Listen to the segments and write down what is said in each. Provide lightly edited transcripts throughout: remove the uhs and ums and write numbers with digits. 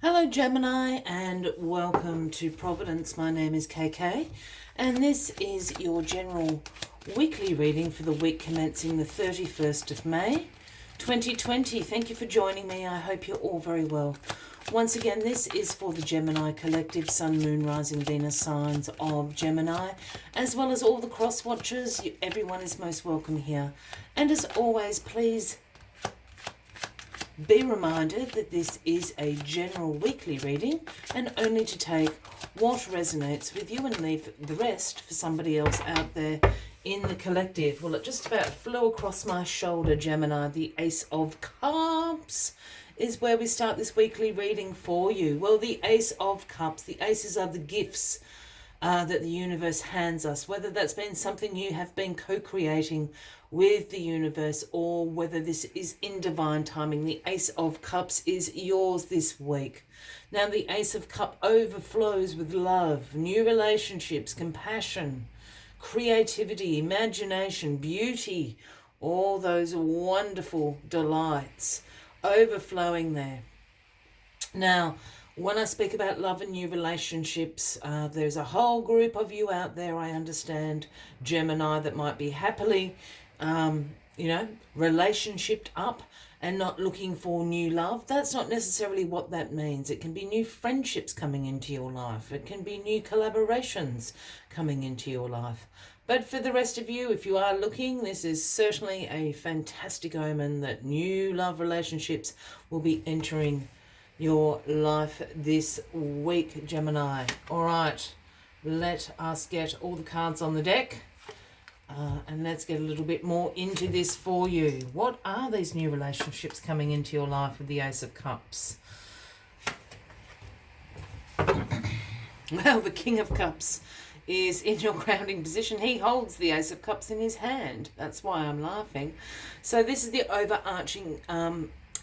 Hello Gemini and welcome to Providence. My name is KK and this is your general weekly reading for the week commencing the 31st of May 2020. Thank you for joining me. I hope you're all very well. Once again, this is for the Gemini collective, Sun, Moon, Rising, Venus signs of Gemini, as well as all the cross watchers. Everyone is most welcome here. And as always, please be reminded that this is a general weekly reading and only to take what resonates with you and leave the rest for somebody else out there in the collective. Well, it just about flew across my shoulder, Gemini. The Ace of Cups is where we start this weekly reading for you. Well, the Ace of Cups, the aces are the gifts that the universe hands us, whether that's been something you have been co-creating with the universe or whether this is in divine timing. The Ace of Cups is yours this week. Now, the Ace of Cups overflows with love, new relationships, compassion, creativity, imagination, beauty, all those wonderful delights overflowing there. Now, when I speak about love and new relationships, there's a whole group of you out there, I understand, Gemini, that might be happily, relationshiped up and not looking for new love. That's not necessarily what that means. It can be new friendships coming into your life. It can be new collaborations coming into your life. But for the rest of you, if you are looking, this is certainly a fantastic omen that new love relationships will be entering your life this week, Gemini. All right, let us get all the cards on the deck and let's get a little bit more into this for you. What are these new relationships coming into your life with the Ace of Cups? Well, the King of Cups is in your grounding position. He holds the Ace of Cups in his hand. That's why I'm laughing. So this is the overarching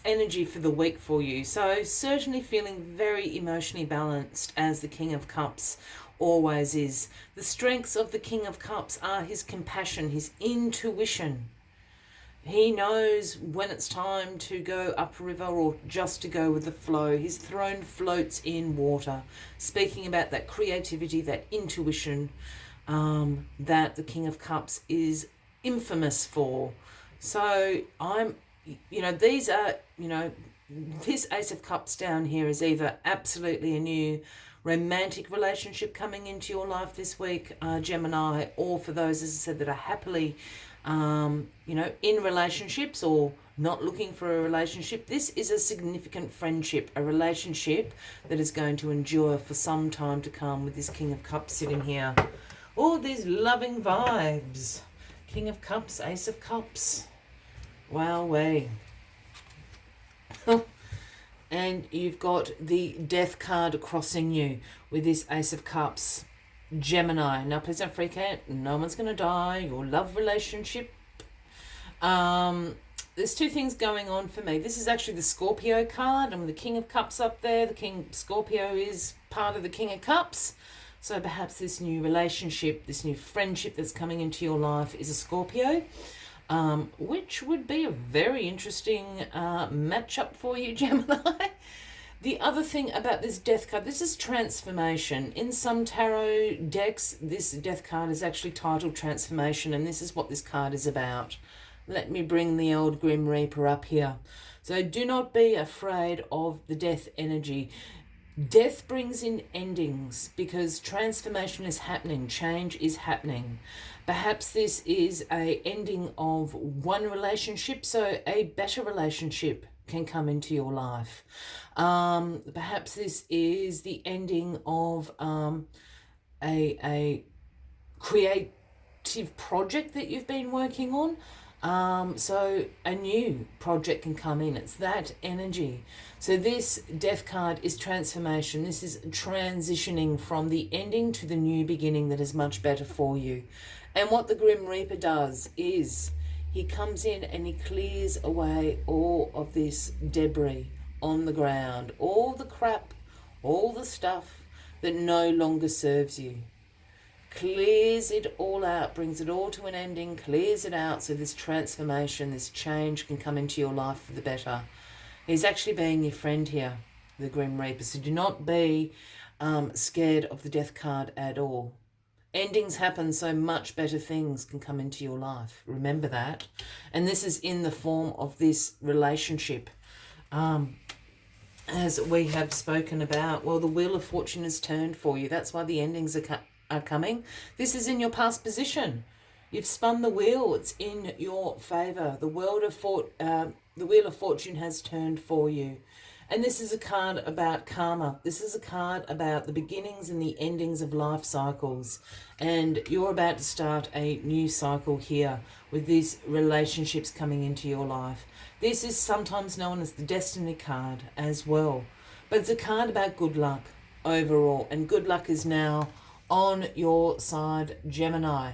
energy for the week for you. So certainly feeling very emotionally balanced, as the King of Cups always is. The strengths of the King of Cups are his compassion, his intuition. He knows when it's time to go upriver or just to go with the flow. His throne floats in water, speaking about that creativity, that intuition that the King of Cups is infamous for. So these are, this Ace of Cups down here is either absolutely a new romantic relationship coming into your life this week, Gemini, or for those, as I said, that are happily, in relationships or not looking for a relationship. This is a significant friendship, a relationship that is going to endure for some time to come with this King of Cups sitting here. All these loving vibes. King of Cups, Ace of Cups. Wowee. And you've got the Death card crossing you with this Ace of Cups, Gemini. Now, please don't freak out. No one's going to die. Your love relationship. There's two things going on for me. This is actually the Scorpio card. And with the King of Cups up there, the King Scorpio is part of the King of Cups. So perhaps this new relationship, this new friendship that's coming into your life is a Scorpio. Which would be a very interesting matchup for you, Gemini. The other thing about this Death card, this is transformation. In some tarot decks, this Death card is actually titled Transformation, and this is what this card is about. Let me bring the old Grim Reaper up here. So do not be afraid of the Death energy. Death brings in endings because transformation is happening, change is happening. Perhaps this is a ending of one relationship, so a better relationship can come into your life. Perhaps this is the ending of a creative project that you've been working on. So a new project can come in. It's that energy. So this Death card is transformation. This is transitioning from the ending to the new beginning that is much better for you. And what the Grim Reaper does is he comes in and he clears away all of this debris on the ground, all the crap, all the stuff that no longer serves you. Clears it all out, brings it all to an ending, clears it out so this transformation, this change can come into your life for the better. He's actually being your friend here. the Grim Reaper. So do not be scared of the Death card at all. Endings happen, so much better things can come into your life. Remember that. And this is in the form of this relationship. As we have spoken about, well, the Wheel of Fortune has turned for you. That's why the endings are coming. This is in your past position. You've spun the wheel. It's in your favour. The Wheel of Fortune has turned for you. And this is a card about karma. This is a card about the beginnings and the endings of life cycles. And you're about to start a new cycle here with these relationships coming into your life. This is sometimes known as the Destiny card as well. But it's a card about good luck overall. And good luck is now on your side, Gemini.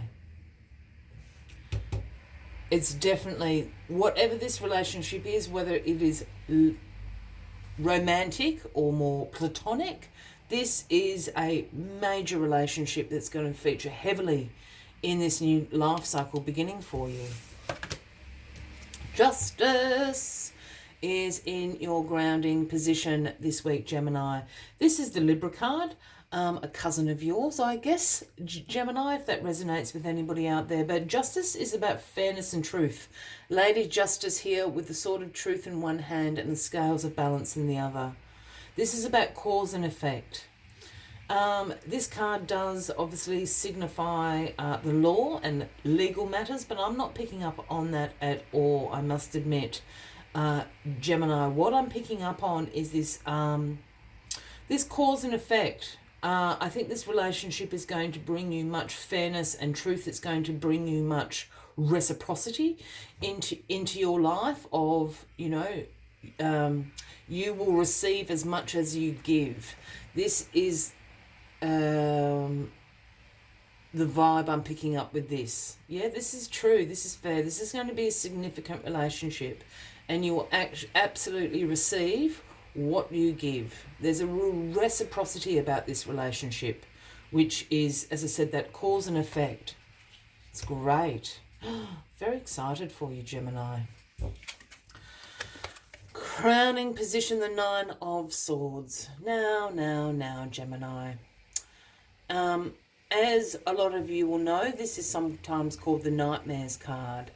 It's definitely, whatever this relationship is, whether it is romantic or more platonic, this is a major relationship that's going to feature heavily in this new life cycle beginning for you. Justice is in your grounding position this week, Gemini. This is the Libra card, a cousin of yours, I guess, Gemini, if that resonates with anybody out there. But justice is about fairness and truth. Lady Justice here with the sword of truth in one hand and the scales of balance in the other. This is about cause and effect. This card does obviously signify the law and legal matters, but I'm not picking up on that at all, I must admit. Gemini, what I'm picking up on is this this cause and effect. I think this relationship is going to bring you much fairness and truth. It's going to bring you much reciprocity into your life of, you will receive as much as you give. This is the vibe I'm picking up with this. Yeah, this is true. This is fair. This is going to be a significant relationship, and you will absolutely receive what you give. There's a real reciprocity about this relationship, which is, as I said, that cause and effect. It's great. Very excited for you, Gemini. Crowning position, the Nine of Swords. Now, Gemini. As a lot of you will know, this is sometimes called the Nightmares card.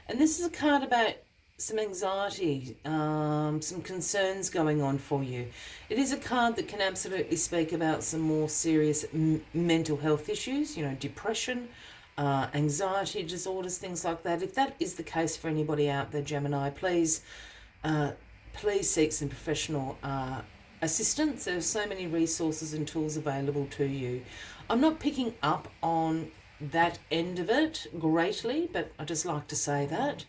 And this is a card about some anxiety, some concerns going on for you. It is a card that can absolutely speak about some more serious mental health issues, depression, anxiety disorders, things like that. If that is the case for anybody out there, Gemini, please seek some professional assistance. There are so many resources and tools available to you. I'm not picking up on that end of it greatly, but I just like to say that.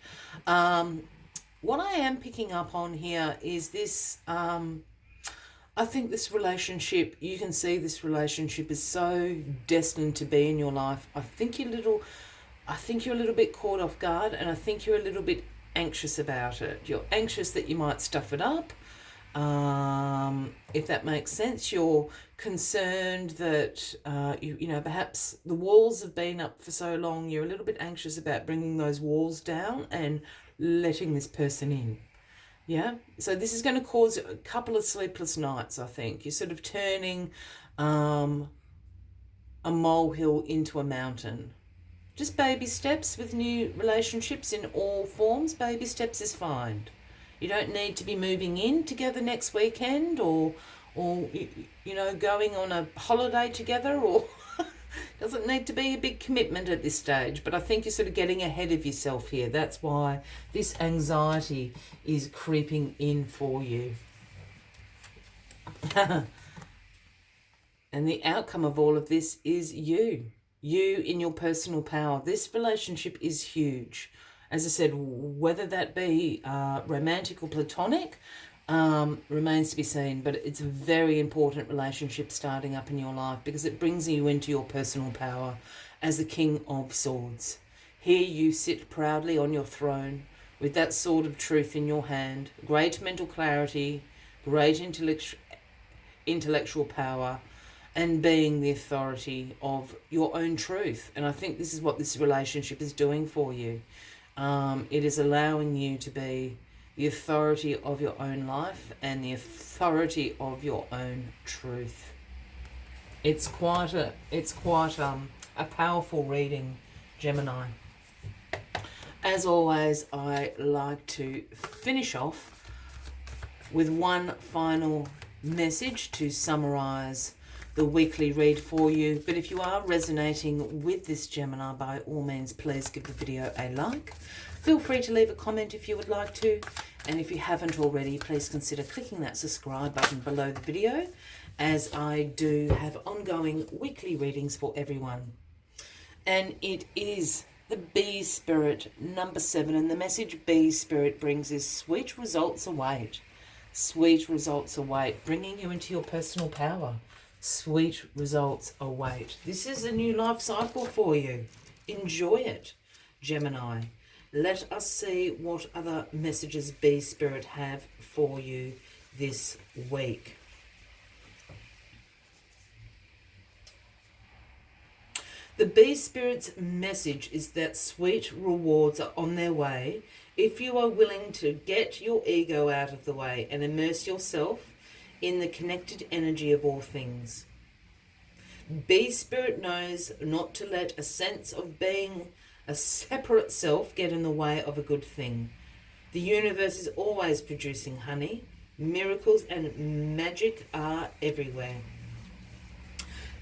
What I am picking up on here is this, I think this relationship, you can see this relationship is so destined to be in your life. I think you're a little bit caught off guard, and I think you're a little bit anxious about it. You're anxious that you might stuff it up. If that makes sense, you're concerned that, perhaps the walls have been up for so long, you're a little bit anxious about bringing those walls down and letting this person in. Yeah. So this is going to cause a couple of sleepless nights, I think. You're sort of turning, a molehill into a mountain. Just baby steps with new relationships in all forms. Baby steps is fine. You don't need to be moving in together next weekend or going on a holiday together, or doesn't need to be a big commitment at this stage. But I think you're sort of getting ahead of yourself here. That's why this anxiety is creeping in for you. And the outcome of all of this is you in your personal power. This relationship is huge. As I said, whether that be romantic or platonic remains to be seen, but it's a very important relationship starting up in your life because it brings you into your personal power as the King of Swords. Here you sit proudly on your throne with that sword of truth in your hand, great mental clarity, great intellectual power, and being the authority of your own truth. And I think this is what this relationship is doing for you. It is allowing you to be the authority of your own life, and the authority of your own truth. It's quite a powerful reading, Gemini. As always, I like to finish off with one final message to summarize the weekly read for you. But if you are resonating with this, Gemini, by all means, please give the video a like. Feel free to leave a comment if you would like to. And if you haven't already, please consider clicking that subscribe button below the video, as I do have ongoing weekly readings for everyone. And it is the Bee Spirit number 7. And the message Bee Spirit brings is sweet results await. Sweet results await, bringing you into your personal power. Sweet results await. This is a new life cycle for you. Enjoy it, Gemini. Let us see what other messages Bee Spirit have for you this week. The Bee Spirit's message is that sweet rewards are on their way if you are willing to get your ego out of the way and immerse yourself in the connected energy of all things. Bee Spirit knows not to let a sense of being a separate self get in the way of a good thing. The universe is always producing honey. Miracles and magic are everywhere.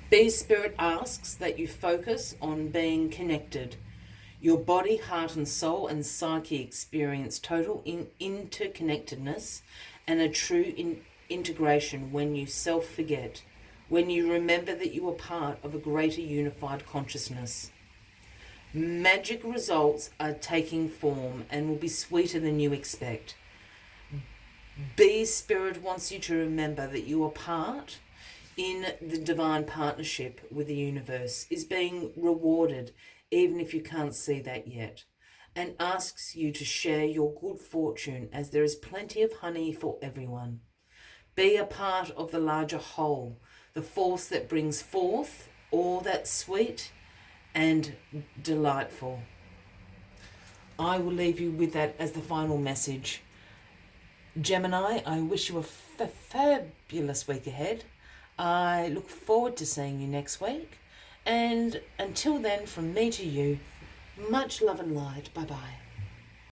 Bee Spirit asks that you focus on being connected. Your body, heart and soul and psyche experience total interconnectedness and a true integration when you self-forget, when you remember that you are part of a greater unified consciousness. Magic results are taking form and will be sweeter than you expect. Bee Spirit wants you to remember that you are part in the divine partnership with the universe, is being rewarded even if you can't see that yet, and asks you to share your good fortune as there is plenty of honey for everyone. Be a part of the larger whole, the force that brings forth all that's sweet and delightful. I will leave you with that as the final message. Gemini, I wish you a fabulous week ahead. I look forward to seeing you next week. And until then, from me to you, much love and light. Bye-bye.